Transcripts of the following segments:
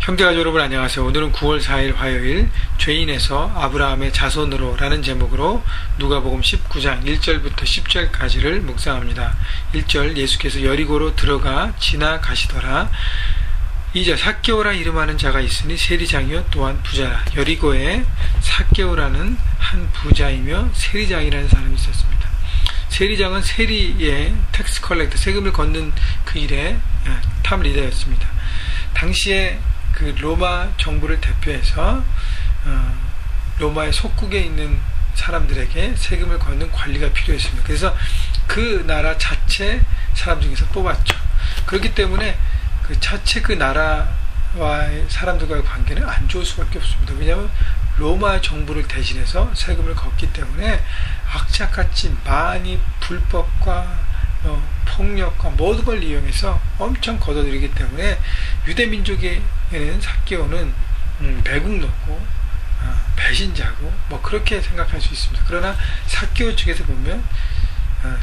형제가족 여러분 안녕하세요. 오늘은 9월 4일 화요일 죄인에서 아브라함의 자손으로 라는 제목으로 누가복음 19장 1절부터 10절까지를 묵상합니다. 1절 예수께서 여리고로 들어가 지나가시더라. 2절 삭개오라 이름하는 자가 있으니 세리장이요 또한 부자라. 여리고에 삭개오라는 한 부자이며 세리장이라는 사람이 있었습니다. 세리장은 세리의 텍스 컬렉터 세금을 걷는 그 일의 탑 리더였습니다. 당시에 그 로마 정부를 대표해서 로마의 속국에 있는 사람들에게 세금을 걷는 관리가 필요했습니다. 그래서 그 나라 자체 사람 중에서 뽑았죠. 그렇기 때문에 그 자체 그 나라와의 사람들과의 관계는 안 좋을 수밖에 없습니다. 왜냐하면 로마 정부를 대신해서 세금을 걷기 때문에 악착같이 많이 불법과 폭력과 모든 걸 이용해서 엄청 걷어들이기 때문에 유대민족에는 삭개오는 매국노고 배신자고 뭐 그렇게 생각할 수 있습니다. 그러나 삭개오 측에서 보면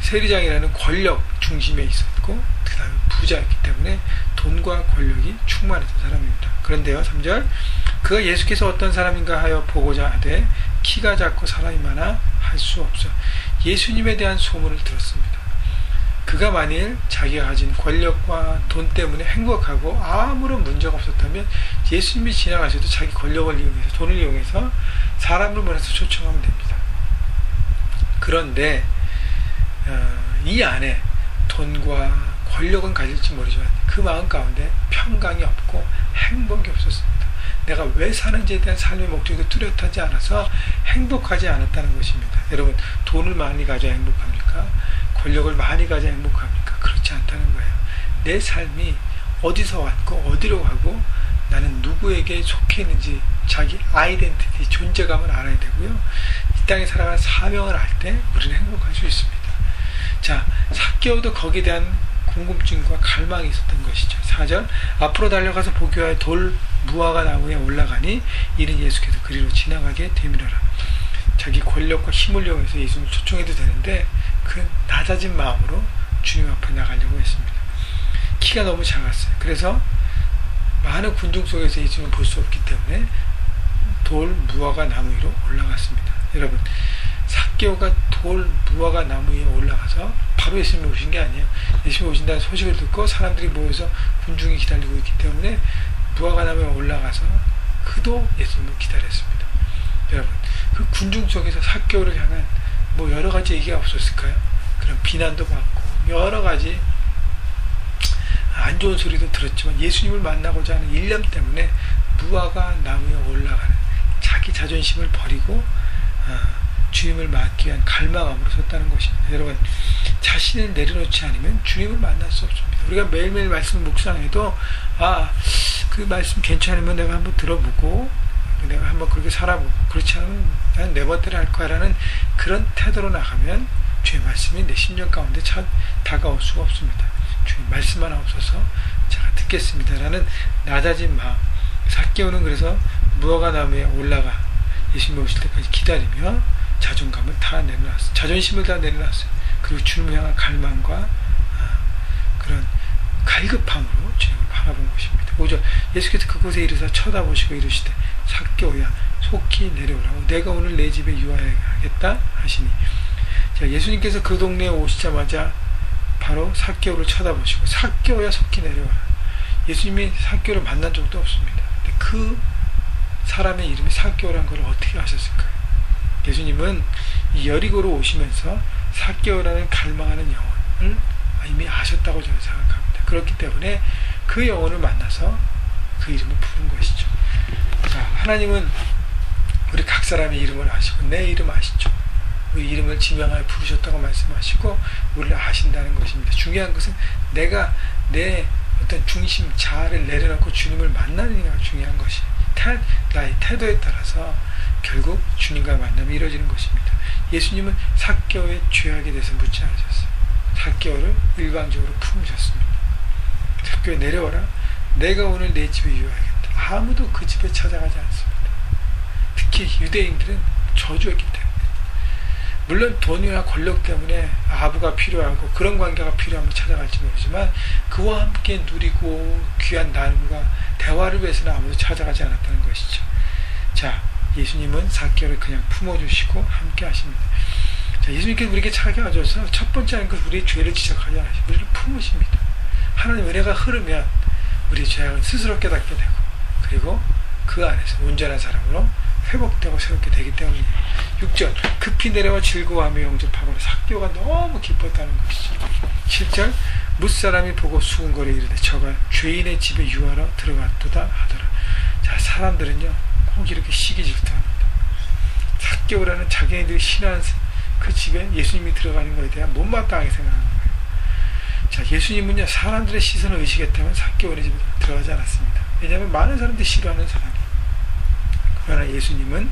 세리장이라는 권력 중심에 있었고 그 다음에 부자였기 때문에 돈과 권력이 충만했던 사람입니다. 그런데요 3절 그가 예수께서 어떤 사람인가 하여 보고자 하되 키가 작고 사람이 많아 할 수 없어. 예수님에 대한 소문을 들었습니다. 그가 만일 자기가 가진 권력과 돈 때문에 행복하고 아무런 문제가 없었다면 예수님이 지나가셔도 자기 권력을 이용해서 돈을 이용해서 사람을 몰아서 초청하면 됩니다. 그런데 이 안에 돈과 권력은 가질지 모르지만 그 마음 가운데 평강이 없고 행복이 없었습니다. 내가 왜 사는지에 대한 삶의 목적이 뚜렷하지 않아서 행복하지 않았다는 것입니다. 여러분 돈을 많이 가져야 행복합니까? 권력을 많이 가져야 행복합니까? 그렇지 않다는 거예요. 내 삶이 어디서 왔고 어디로 가고 나는 누구에게 속해 있는지 자기 아이덴티티 존재감을 알아야 되고요. 이 땅에 살아가는 사명을 알 때 우리는 행복할 수 있습니다. 자, 삭개오도 거기에 대한 궁금증과 갈망이 있었던 것이죠. 4절 앞으로 달려가서 보기 위하여 돌 무화과 나무에 올라가니 이는 예수께서 그리로 지나가게 되밀어라. 자기 권력과 힘을 이용해서 예수님을 초청해도 되는데 그 낮아진 마음으로 주님 앞에 나가려고 했습니다. 키가 너무 작았어요. 그래서 많은 군중 속에서 예수님을 볼 수 없기 때문에 돌 무화과 나무 위로 올라갔습니다. 여러분 삭개오가 돌 무화과 나무 위에 올라가서 바로 예수님이 오신 게 아니에요. 예수님이 오신다는 소식을 듣고 사람들이 모여서 군중이 기다리고 있기 때문에 무화과 나무에 올라가서 그도 예수님을 기다렸습니다. 여러분 그 군중 속에서 삭개오를 향한 뭐 여러 가지 얘기가 없었을까요? 그런 비난도 받고 여러 가지 안 좋은 소리도 들었지만 예수님을 만나고자 하는 일념 때문에 무화과 나무에 올라가는 자기 자존심을 버리고 주님을 맞기 위한 갈망함으로 섰다는 것입니다. 여러분 자신을 내려놓지 않으면 주님을 만날 수 없습니다. 우리가 매일매일 말씀을 묵상해도 그 말씀 괜찮으면 내가 한번 들어보고 내가 한번 그렇게 살아보고 그렇지 않으면 난 내 멋대로 할 거야 라는 그런 태도로 나가면 주의 말씀이 내 심령 가운데 다가올 수가 없습니다. 주의 말씀만 없어서 제가 듣겠습니다 라는 낮아진 마음. 삭개오는 그래서 무화과 나무에 올라가 예수님이 오실 때까지 기다리며 자존감을 다 내려놨어요. 자존심을 다 내려놨어요. 그리고 주님을 향한 갈망과 그런 갈급함으로 주님을 바라본 것입니다. 5절 예수께서 그곳에 이르사 쳐다보시고 이르시되 삭개오야 속히 내려오라고 내가 오늘 내 집에 유하여야겠다 하시니. 자, 예수님께서 그 동네에 오시자마자 바로 삭개오를 쳐다보시고 삭개오야 속히 내려와라. 예수님이 삭개오를 만난 적도 없습니다. 근데 그 사람의 이름이 삭개오라는 걸 어떻게 아셨을까요? 예수님은 이 여리고로 오시면서 삭개오라는 갈망하는 영혼을 이미 아셨다고 저는 생각합니다. 그렇기 때문에 그 영혼을 만나서 그 이름을 부른 것이죠. 자, 하나님은 우리 각 사람의 이름을 아시고 내 이름 아시죠. 우리 이름을 지명하여 부르셨다고 말씀하시고 우리를 아신다는 것입니다. 중요한 것은 내가 내 어떤 중심 자아를 내려놓고 주님을 만나느냐가 중요한 것이에요. 나의 태도에 따라서 결국 주님과 만남이 이루어지는 것입니다. 예수님은 삭개오의 죄악에 대해서 묻지 않으셨어요. 삭개오를 일방적으로 품으셨습니다. 삭개오에 내려와라. 내가 오늘 내 집에 유하여야겠다. 아무도 그 집에 찾아가지 않습니다. 특히 유대인들은 저주했기 때문에 물론 돈이나 권력 때문에 아부가 필요하고 그런 관계가 필요하면 찾아갈지 모르지만 그와 함께 누리고 귀한 나눔과 대화를 위해서는 아무도 찾아가지 않았다는 것이죠. 자, 예수님은 삭개오를 그냥 품어주시고 함께 하십니다. 자, 예수님께서 우리에게 찾아와줘서 첫 번째 하는 것은 우리의 죄를 지적하지 않으시고 우리를 품으십니다. 하나님 은혜가 흐르면 우리의 죄악은 스스로 깨닫게 되고 그리고 그 안에서 온전한 사람으로 회복되고 새롭게 되기 때문이에요. 6절 급히 내려와 즐거워하며 영접하고 삭개오가 너무 기뻤다는 것이죠. 7절 뭇사람이 보고 수군거려 이르되 저가 죄인의 집에 유하러 들어갔도다 하더라. 자, 사람들은요 꼭 이렇게 시기 질투합니다. 삭개오라는 자기네들이 신뢰하는 그 집에 예수님이 들어가는 것에 대한 못마땅하게 생각하는 거예요. 자, 예수님은요 사람들의 시선을 의식했다면 삭개오의 집에 들어가지 않았습니다. 왜냐하면 많은 사람들이 싫어하는 사람이에요. 그러나 예수님은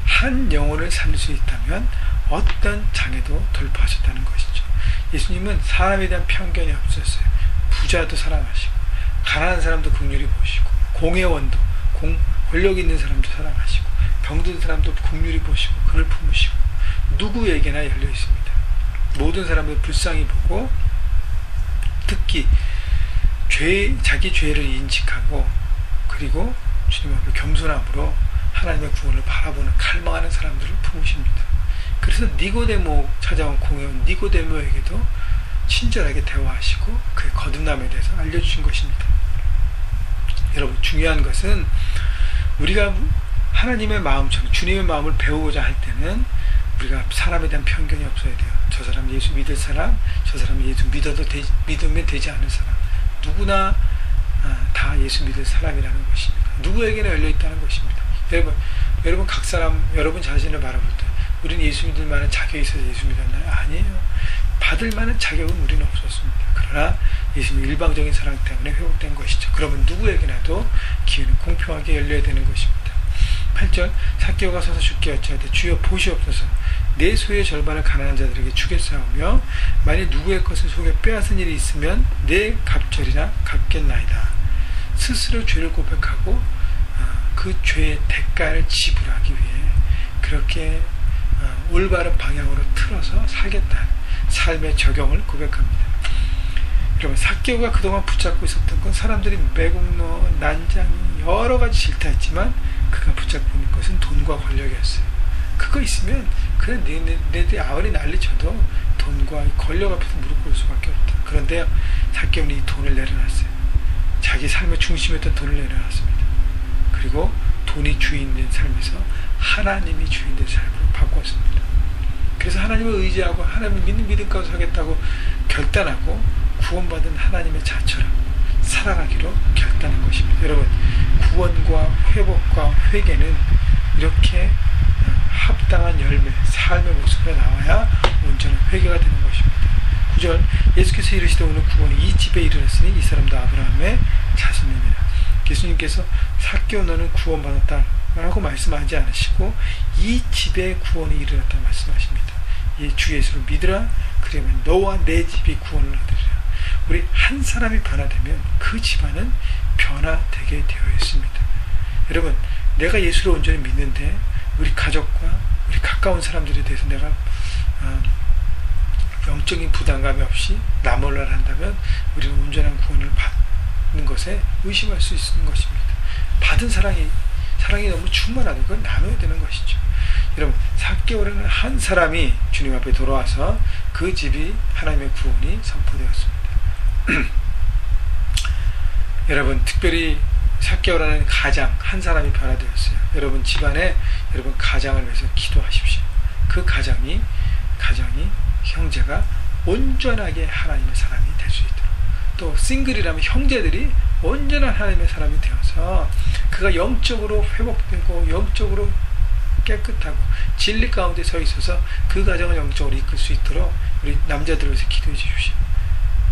한 영혼을 살릴 수 있다면 어떤 장애도 돌파하셨다는 것이죠. 예수님은 사람에 대한 편견이 없었어요. 부자도 사랑하시고 가난한 사람도 긍휼히 보시고 공회원도 권력 있는 사람도 사랑하시고 병든 사람도 긍휼히 보시고 그를 품으시고 누구에게나 열려 있습니다. 모든 사람을 불쌍히 보고 특히 자기 죄를 인식하고 그리고 주님 앞에 겸손함으로 하나님의 구원을 바라보는 갈망하는 사람들을 품으십니다. 그래서 니고데모 찾아온 공회원 니고데모에게도 친절하게 대화하시고 그의 거듭남에 대해서 알려주신 것입니다. 여러분 중요한 것은 우리가 하나님의 마음처럼 주님의 마음을 배우고자 할 때는 우리가 사람에 대한 편견이 없어야 돼요. 저 사람 예수 믿을 사람, 저 사람 예수 믿으면 되지 않을 사람, 누구나 다 예수 믿을 사람이라는 것입니다. 누구에게나 열려있다는 것입니다. 여러분 각 사람 여러분 자신을 바라볼 때 우리는 예수 믿을 만한 자격이 있어서 예수 믿었나요? 아니에요. 받을 만한 자격은 우리는 없었습니다. 그러나 예수님의 일방적인 사랑 때문에 회복된 것이죠. 그러면 누구에게나도 기회는 공평하게 열려야 되는 것입니다. 8절 삭개오가 서서 주께 여짜오되 주여 보시옵소서 내 소유의 절반을 가난한 자들에게 주겠사오며 만일 누구의 것을 속여 빼앗은 일이 있으면 내 갑절이나 갚겠나이다. 스스로 죄를 고백하고 그 죄의 대가를 지불하기 위해 그렇게 올바른 방향으로 틀어서 살겠다는 삶의 적용을 고백합니다. 여러분 삭개오가 그동안 붙잡고 있었던 건 사람들이 매국노, 난장이 여러가지 질타했지만 그가 붙잡고 있는 것은 돈과 권력이었어요. 그거 있으면 그냥 내들이 아무리 난리쳐도 돈과 권력 앞에서 무릎 꿇을 수밖에 없다. 그런데 삭개오는 이 돈을 내려놨어요. 자기 삶의 중심이었던 돈을 내려놨습니다. 그리고 돈이 주인된 삶에서 하나님이 주인된 삶으로 바꿨습니다. 그래서 하나님을 의지하고 하나님을 믿는 믿음 가운데 살겠다고 결단하고 구원받은 하나님의 자처럼 살아가기로 결단한 것입니다. 여러분 구원과 회복과 회개는 이렇게 합당한 열매, 삶의 모습으로 나와야 온전한 회개가 되는 것입니다. 9절 예수께서 이르시되 오늘 구원이 이 집에 이르렀으니 이 사람도 아브라함의 자손입니다. 예수님께서 삭개오 너는 구원받았다 라고 말씀하지 않으시고 이 집에 구원이 이르렀다 말씀하십니다. 주 예수를 믿으라 그러면 너와 내 집이 구원을 얻으리라. 우리 한 사람이 변화되면 그 집안은 변화되게 되어 있습니다. 여러분 내가 예수를 온전히 믿는데 우리 가족과 우리 가까운 사람들에 대해서 내가 영적인 부담감이 없이 나몰라를 한다면 우리는 온전한 구원을 받는 것에 의심할 수 있는 것입니다. 받은 사랑이 너무 충만하다. 그건 나눠야 되는 것이죠. 여러분 삭개오라는 한 사람이 주님 앞에 돌아와서 그 집이 하나님의 구원이 선포되었습니다. 여러분 특별히 삭개오라는 가장 한 사람이 변화되었어요. 여러분 집안에 여러분 가장을 위해서 기도하십시오. 그 가장이 형제가 온전하게 하나님의 사람이 될 수 있도록 또 싱글이라면 형제들이 온전한 하나님의 사람이 되어서 그가 영적으로 회복되고 영적으로 깨끗하고 진리 가운데 서 있어서 그 가정을 영적으로 이끌 수 있도록 우리 남자들을 위해서 기도해 주십시오.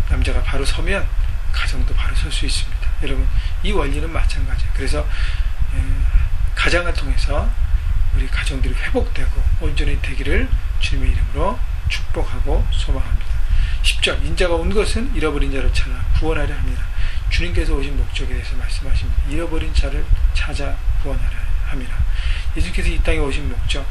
남자가 바로 서면 가정도 바로 설 수 있습니다. 여러분 이 원리는 마찬가지예요. 그래서 가장을 통해서 우리 가정들이 회복되고 온전히 되기를 주님의 이름으로 축복하고 소망합니다. 10절 인자가 온 것은 잃어버린 자를 찾아 구원하려 합니다. 주님께서 오신 목적에 대해서 말씀하십니다. 잃어버린 자를 찾아 구원하려 합니다. 예수께서 이 땅에 오신 목적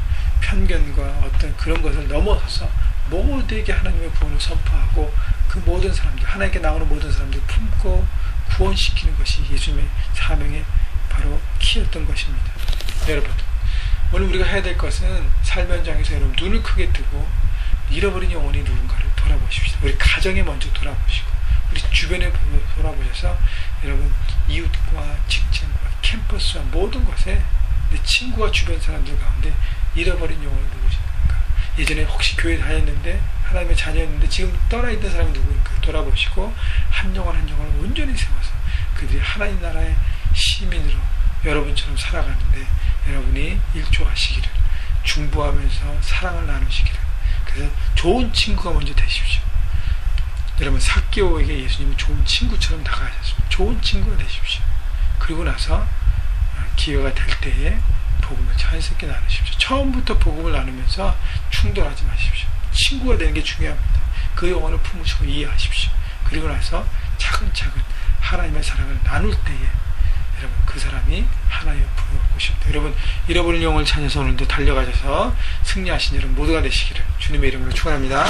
편견과 어떤 그런 것을 넘어서서 모두에게 하나님의 구원을 선포하고 그 모든 사람들, 하나님께 나오는 모든 사람들 품고 구원시키는 것이 예수님의 사명의 바로 키였던 것입니다. 여러분, 오늘 우리가 해야 될 것은 삶의 현장에서 여러분 눈을 크게 뜨고 잃어버린 영혼이 누군가를 돌아보십시오. 우리 가정에 먼저 돌아보시고 우리 주변에 돌아보셔서 여러분 이웃과 직장과 캠퍼스와 모든 것에 내 친구와 주변 사람들 가운데 잃어버린 영혼을 누구신가? 예전에 혹시 교회 다녔는데 하나님의 자녀였는데 지금 떠나있는 사람이 누구인가 돌아보시고 한 영혼 한 영혼을 온전히 세워서 그들이 하나님 나라의 시민으로 여러분처럼 살아가는데 여러분이 일조하시기를, 중보하면서 사랑을 나누시기를, 그래서 좋은 친구가 먼저 되십시오. 여러분 삭개오에게 예수님은 좋은 친구처럼 다가가셨습니다. 좋은 친구가 되십시오. 그리고 나서 기회가 될 때에 복음을 자연스럽게 나누십시오. 처음부터 복음을 나누면서 충돌하지 마십시오. 친구가 되는 게 중요합니다. 그 영혼을 품으시고 이해하십시오. 그리고 나서 차근차근 하나님의 사랑을 나눌 때에 여러분 그 사람이 하나님의 부름을 받고 싶다. 여러분 잃어버린 영혼을 찾아서 오늘도 달려가셔서 승리하신 여러분 모두가 되시기를 주님의 이름으로 축원합니다.